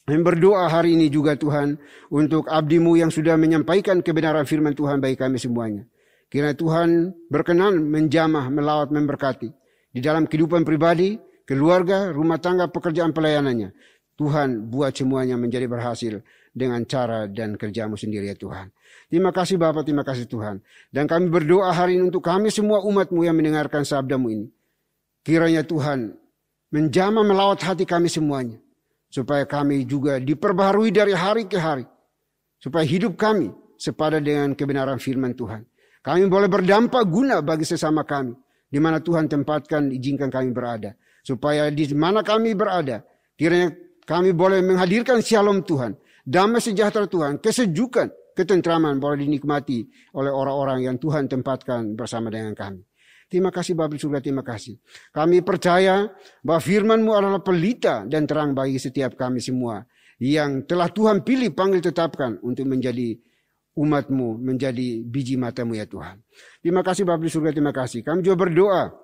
Kami berdoa hari ini juga Tuhan untuk abdi-Mu yang sudah menyampaikan kebenaran firman Tuhan bagi kami semuanya. Kiranya Tuhan berkenan menjamah, melawat, memberkati di dalam kehidupan pribadi, keluarga, rumah tangga, pekerjaan pelayanannya. Tuhan buat semuanya menjadi berhasil dengan cara dan kerja-Mu sendiri ya Tuhan. Terima kasih Bapa, terima kasih Tuhan. Dan kami berdoa hari ini untuk kami semua umat-Mu yang mendengarkan sabda-Mu ini. Kiranya Tuhan menjamah, melawat hati kami semuanya. Supaya kami juga diperbaharui dari hari ke hari. Supaya hidup kami sepadan dengan kebenaran firman Tuhan. Kami boleh berdampak guna bagi sesama kami. Di mana Tuhan tempatkan, izinkan kami berada. Supaya di mana kami berada, kiranya kami boleh menghadirkan shalom Tuhan. Damai sejahtera Tuhan, kesejukan, ketentraman boleh dinikmati oleh orang-orang yang Tuhan tempatkan bersama dengan kami. Terima kasih Bapa di surga, terima kasih. Kami percaya bahwa firman-Mu adalah pelita dan terang bagi setiap kami semua. Yang telah Tuhan pilih, panggil, tetapkan untuk menjadi umat-Mu, menjadi biji mata-Mu ya Tuhan. Terima kasih Bapa di surga, terima kasih. Kami juga berdoa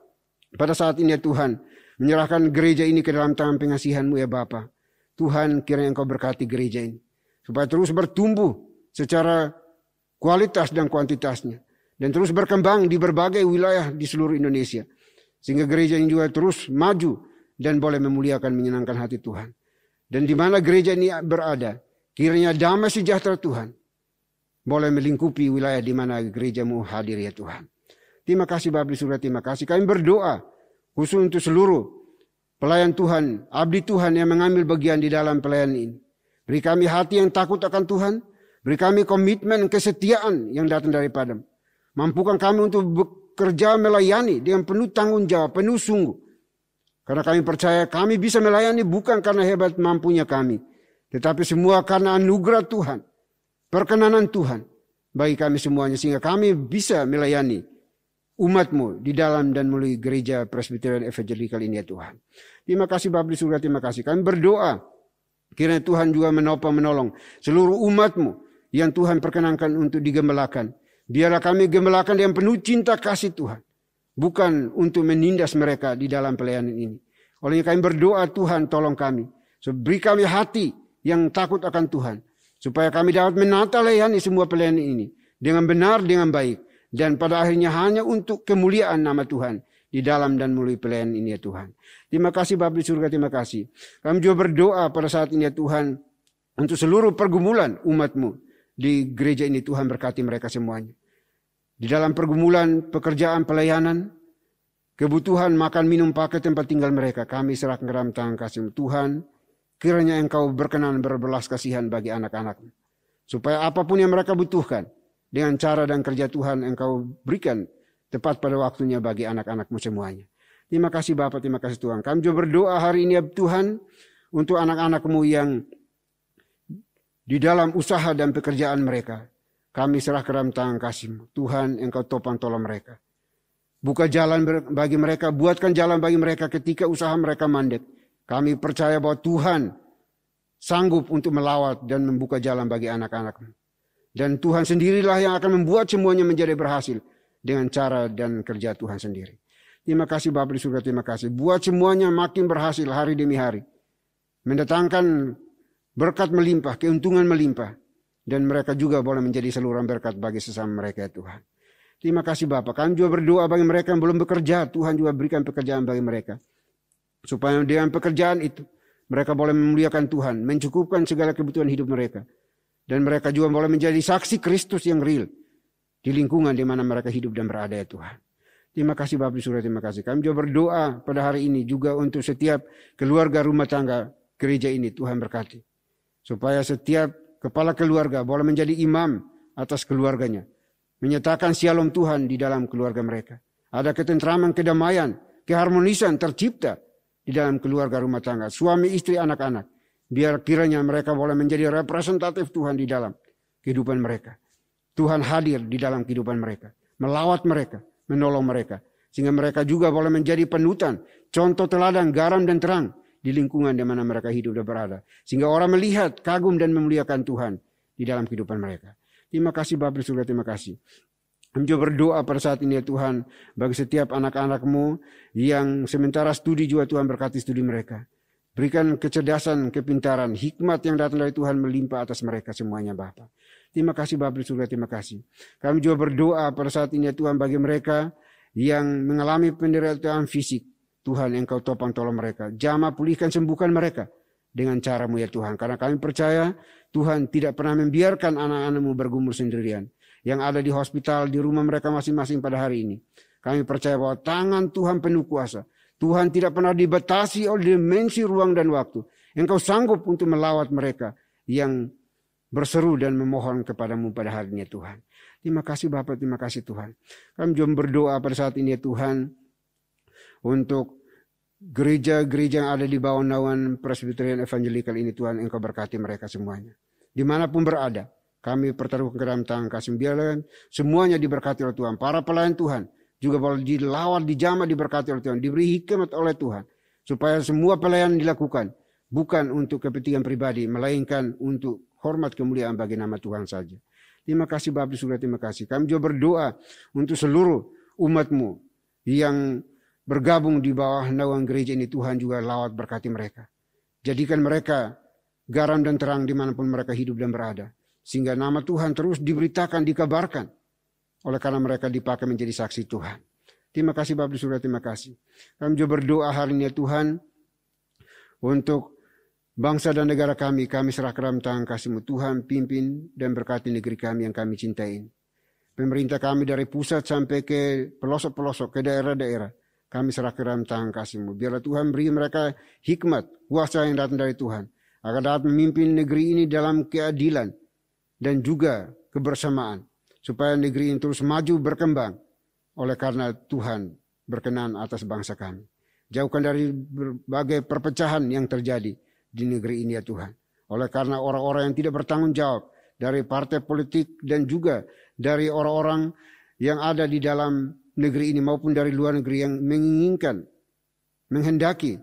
pada saat ini ya Tuhan, menyerahkan gereja ini ke dalam tangan pengasihan-Mu ya Bapa. Tuhan, kiranya Engkau berkati gereja ini, supaya terus bertumbuh secara kualitas dan kuantitasnya, dan terus berkembang di berbagai wilayah di seluruh Indonesia, sehingga gereja ini juga terus maju dan boleh memuliakan, menyenangkan hati Tuhan. Dan di mana gereja ini berada, kiranya damai sejahtera Tuhan boleh melingkupi wilayah di mana gereja-Mu hadir ya Tuhan. Terima kasih Bapa di surga, terima kasih. Kami berdoa khusus untuk seluruh pelayan Tuhan, abdi Tuhan yang mengambil bagian di dalam pelayanan ini. Beri kami hati yang takut akan Tuhan, beri kami komitmen, kesetiaan yang datang daripada-Mu. Mampukan kami untuk bekerja melayani dengan penuh tanggung jawab, penuh sungguh. Karena kami percaya kami bisa melayani bukan karena hebat mampunya kami, tetapi semua karena anugerah Tuhan, perkenanan Tuhan bagi kami semuanya, sehingga kami bisa melayani umat-Mu di dalam dan melalui gereja Presbyterian Evangelical ini ya Tuhan. Terima kasih Bapa di surga, terima kasih. Kami berdoa kiranya Tuhan juga menopang, menolong seluruh umat-Mu yang Tuhan perkenankan untuk digembalakan. Biarlah kami gembalakan dengan penuh cinta kasih Tuhan, bukan untuk menindas mereka di dalam pelayanan ini. Oleh kami berdoa Tuhan tolong kami, beri kami hati yang takut akan Tuhan, supaya kami dapat menata layani semua pelayanan ini dengan benar, dengan baik, dan pada akhirnya hanya untuk kemuliaan nama Tuhan di dalam dan melalui pelayanan ini ya Tuhan. Terima kasih Bapa di surga, terima kasih. Kami juga berdoa pada saat ini ya Tuhan untuk seluruh pergumulan umat-Mu di gereja ini. Tuhan berkati mereka semuanya. Di dalam pergumulan, pekerjaan, pelayanan, kebutuhan, makan, minum, pakai, tempat tinggal mereka, kami serahkan ke dalam tangan kasih-Mu. Tuhan, kiranya Engkau berkenan berbelas kasihan bagi anak-anak-Mu, supaya apapun yang mereka butuhkan, dengan cara dan kerja Tuhan Engkau berikan tepat pada waktunya bagi anak-anak-Mu semuanya. Terima kasih Bapa, terima kasih Tuhan. Kami juga berdoa hari ini ya Tuhan, untuk anak-anak-Mu yang di dalam usaha dan pekerjaan mereka, kami serah ke dalam tangan kasih-Mu. Tuhan, Engkau topang tolong mereka. Buka jalan bagi mereka, buatkan jalan bagi mereka ketika usaha mereka mandek. Kami percaya bahwa Tuhan sanggup untuk melawat dan membuka jalan bagi anak-anak-Mu. Dan Tuhan sendirilah yang akan membuat semuanya menjadi berhasil dengan cara dan kerja Tuhan sendiri. Terima kasih Bapa di surga, terima kasih. Buat semuanya makin berhasil hari demi hari. Mendatangkan berkat melimpah, keuntungan melimpah. Dan mereka juga boleh menjadi saluran berkat bagi sesama mereka ya Tuhan. Terima kasih Bapa. Kami juga berdoa bagi mereka yang belum bekerja. Tuhan juga berikan pekerjaan bagi mereka. Supaya dengan pekerjaan itu, mereka boleh memuliakan Tuhan. Mencukupkan segala kebutuhan hidup mereka. Dan mereka juga boleh menjadi saksi Kristus yang real. Di lingkungan di mana mereka hidup dan berada ya Tuhan. Terima kasih Bapak di surga, terima kasih. Kami juga berdoa pada hari ini juga untuk setiap keluarga rumah tangga gereja ini. Tuhan berkati. Supaya setiap kepala keluarga boleh menjadi imam atas keluarganya. Menyatakan shalom Tuhan di dalam keluarga mereka. Ada ketentraman, kedamaian, keharmonisan tercipta di dalam keluarga rumah tangga. Suami, istri, anak-anak. Biar kiranya mereka boleh menjadi representatif Tuhan di dalam kehidupan mereka. Tuhan hadir di dalam kehidupan mereka. Melawat mereka. Menolong mereka. Sehingga mereka juga boleh menjadi panutan. Contoh teladan, garam dan terang. Di lingkungan di mana mereka hidup dan berada. Sehingga orang melihat, kagum dan memuliakan Tuhan. Di dalam kehidupan mereka. Terima kasih Bapa di surga, terima kasih. Kami juga berdoa pada saat ini ya Tuhan. Bagi setiap anak-anak-Mu. Yang sementara studi juga Tuhan berkati studi mereka. Berikan kecerdasan, kepintaran, hikmat yang datang dari Tuhan melimpah atas mereka semuanya Bapa. Terima kasih Bapa di surga, terima kasih. Kami juga berdoa pada saat ini ya Tuhan bagi mereka yang mengalami penderitaan fisik. Tuhan Engkau topang tolong mereka. Jamah pulihkan sembuhkan mereka dengan cara-Mu ya Tuhan. Karena kami percaya Tuhan tidak pernah membiarkan anak-anak-Mu bergumul sendirian. Yang ada di hospital, di rumah mereka masing-masing pada hari ini. Kami percaya bahwa tangan Tuhan penuh kuasa. Tuhan tidak pernah dibatasi oleh dimensi ruang dan waktu. Engkau sanggup untuk melawat mereka yang berseru dan memohon kepadamu pada hari ini Tuhan. Terima kasih Bapak, terima kasih Tuhan. Kami juga berdoa pada saat ini Tuhan. Untuk gereja-gereja yang ada di bawah naungan Presbyterian Evangelical ini Tuhan Engkau berkati mereka semuanya. Dimanapun berada. Kami pertaruhkan ke dalam tangan kasih. Biarlah semuanya diberkati oleh Tuhan. Para pelayan Tuhan. Juga boleh dilawat, dijamah, diberkati oleh Tuhan. Diberi hikmat oleh Tuhan. Supaya semua pelayanan dilakukan. Bukan untuk kepentingan pribadi. Melainkan untuk hormat kemuliaan bagi nama Tuhan saja. Terima kasih Bapak di surga, terima kasih. Kami juga berdoa untuk seluruh umat-Mu. Yang bergabung di bawah naungan gereja ini. Tuhan juga lawat berkati mereka. Jadikan mereka garam dan terang dimanapun mereka hidup dan berada. Sehingga nama Tuhan terus diberitakan, dikabarkan. Oleh karena mereka dipakai menjadi saksi Tuhan. Terima kasih Bapak di surga, terima kasih. Kami juga berdoa hari ini Tuhan. Untuk bangsa dan negara kami serahkan dalam tangan kasih-Mu. Tuhan pimpin dan berkati negeri kami yang kami cintai. Pemerintah kami dari pusat sampai ke pelosok-pelosok, ke daerah-daerah. Kami serahkan dalam tangan kasih-Mu. Biarlah Tuhan beri mereka hikmat, kuasa yang datang dari Tuhan. Agar dapat memimpin negeri ini dalam keadilan. Dan juga kebersamaan. Supaya negeri ini terus maju berkembang. Oleh karena Tuhan berkenan atas bangsa kami. Jauhkan dari berbagai perpecahan yang terjadi di negeri ini ya Tuhan. Oleh karena orang-orang yang tidak bertanggung jawab. Dari partai politik dan juga dari orang-orang yang ada di dalam negeri ini maupun dari luar negeri yang menginginkan, menghendaki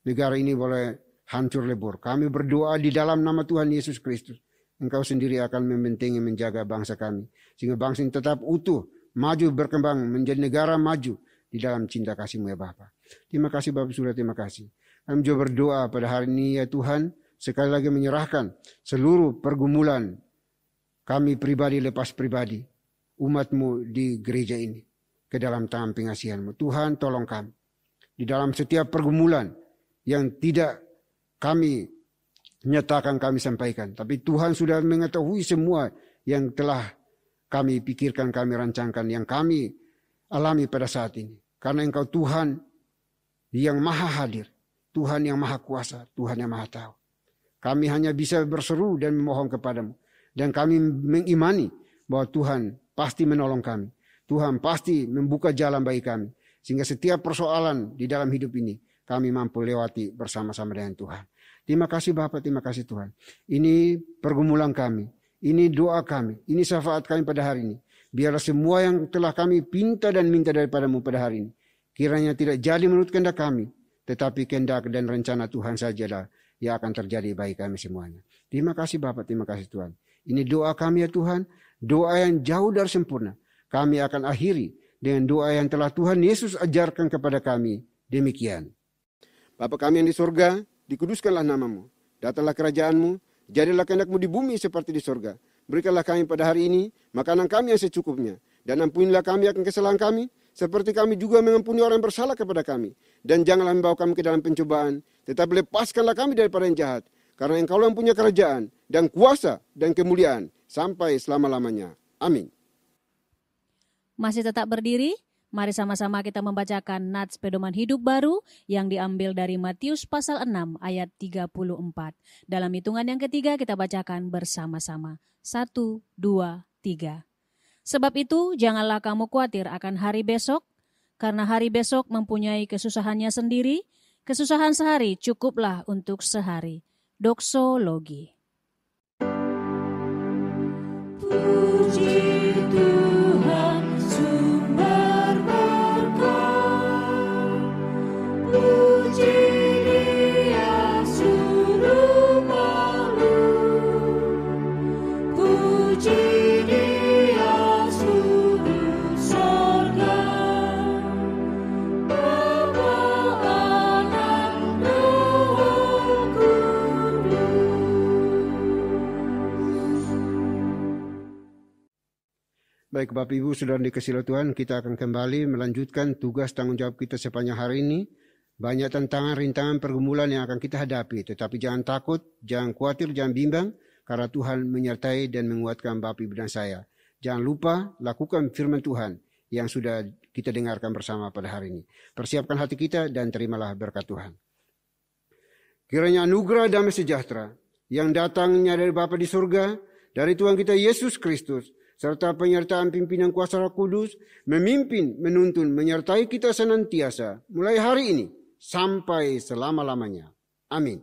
negara ini boleh hancur lebur. Kami berdoa di dalam nama Tuhan Yesus Kristus. Engkau sendiri akan membentengi menjaga bangsa kami. Sehingga bangsa ini tetap utuh, maju, berkembang, menjadi negara maju di dalam cinta kasih-Mu ya Bapa. Terima kasih Bapak surga, terima kasih. Kami juga berdoa pada hari ini ya Tuhan. Sekali lagi menyerahkan seluruh pergumulan kami pribadi lepas pribadi. Umat-Mu di gereja ini. Ke dalam tangan pengasihan-Mu. Tuhan tolong kami. Di dalam setiap pergumulan yang tidak kami nyatakan, kami sampaikan. Tapi Tuhan sudah mengetahui semua yang telah kami pikirkan, kami rancangkan, yang kami alami pada saat ini. Karena Engkau Tuhan yang maha hadir. Tuhan yang maha kuasa. Tuhan yang maha tahu. Kami hanya bisa berseru dan memohon kepadamu. Dan kami mengimani bahwa Tuhan pasti menolong kami. Tuhan pasti membuka jalan bagi kami. Sehingga setiap persoalan di dalam hidup ini kami mampu lewati bersama-sama dengan Tuhan. Terima kasih Bapak, terima kasih Tuhan. Ini pergumulan kami. Ini doa kami. Ini syafaat kami pada hari ini. Biarlah semua yang telah kami pinta dan minta daripada-Mu pada hari ini. Kiranya tidak jadi menurut kehendak kami. Tetapi kehendak dan rencana Tuhan sajalah yang akan terjadi bagi kami semuanya. Terima kasih Bapak, terima kasih Tuhan. Ini doa kami ya Tuhan. Doa yang jauh dari sempurna. kami akan akhiri dengan doa yang telah Tuhan Yesus ajarkan kepada kami. Demikian. Bapa kami yang di surga, dikuduskanlah namamu. Datanglah kerajaanmu, jadilah kehendak-mu di bumi seperti di surga. Berikanlah kami pada hari ini makanan kami yang secukupnya. Dan ampunilah kami akan kesalahan kami, seperti kami juga mengampuni orang yang bersalah kepada kami. Dan janganlah membawa kami ke dalam pencobaan, tetapi lepaskanlah kami daripada yang jahat. Karena Engkau yang punya kerajaan, dan kuasa, dan kemuliaan, sampai selama-lamanya. Amin. Masih tetap berdiri? Mari sama-sama kita membacakan nats pedoman hidup baru yang diambil dari Matius pasal 6 ayat 34. Dalam hitungan yang ketiga kita bacakan bersama-sama. 1, 2, 3. Sebab itu janganlah kamu khawatir akan hari besok, karena hari besok mempunyai kesusahannya sendiri. Kesusahan sehari cukuplah untuk sehari. Doksologi. Puji Tuhan sumber berkat, puji Dia suruh malu, puji Dia suruh sorga, Bapa, Anak, Roh Kudus. Baik Bapak Ibu Saudara dikasihi Tuhan, kita akan kembali melanjutkan tugas tanggung jawab kita sepanjang hari ini. Banyak tantangan, rintangan, pergumulan yang akan kita hadapi. Tetapi jangan takut, jangan khawatir, jangan bimbang. Karena Tuhan menyertai dan menguatkan Bapak Ibu dan saya. Jangan lupa lakukan firman Tuhan yang sudah kita dengarkan bersama pada hari ini. Persiapkan hati kita dan terimalah berkat Tuhan. Kiranya anugerah damai sejahtera yang datangnya dari Bapa di surga, dari Tuhan kita Yesus Kristus, serta penyertaan pimpinan kuasa Roh Kudus, memimpin, menuntun, menyertai kita senantiasa, mulai hari ini, sampai selama-lamanya. Amin.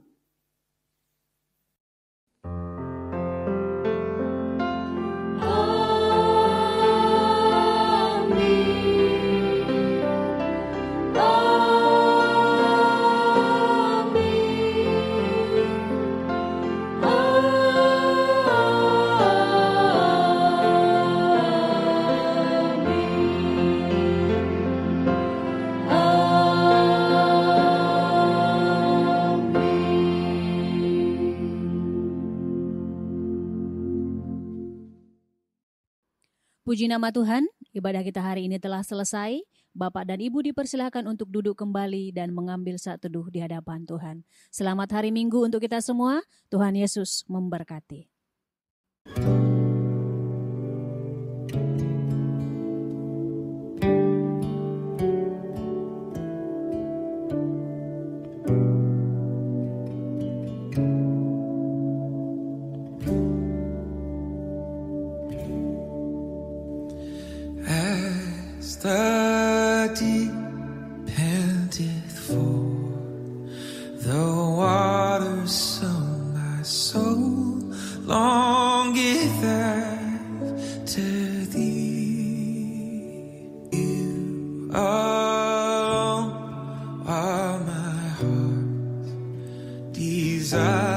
Puji nama Tuhan, ibadah kita hari ini telah selesai. Bapak dan Ibu dipersilahkan untuk duduk kembali dan mengambil saat teduh di hadapan Tuhan. Selamat hari Minggu untuk kita semua. Tuhan Yesus memberkati. The deep panteth for the waters, so my soul longeth after thee. You alone are my heart's desire.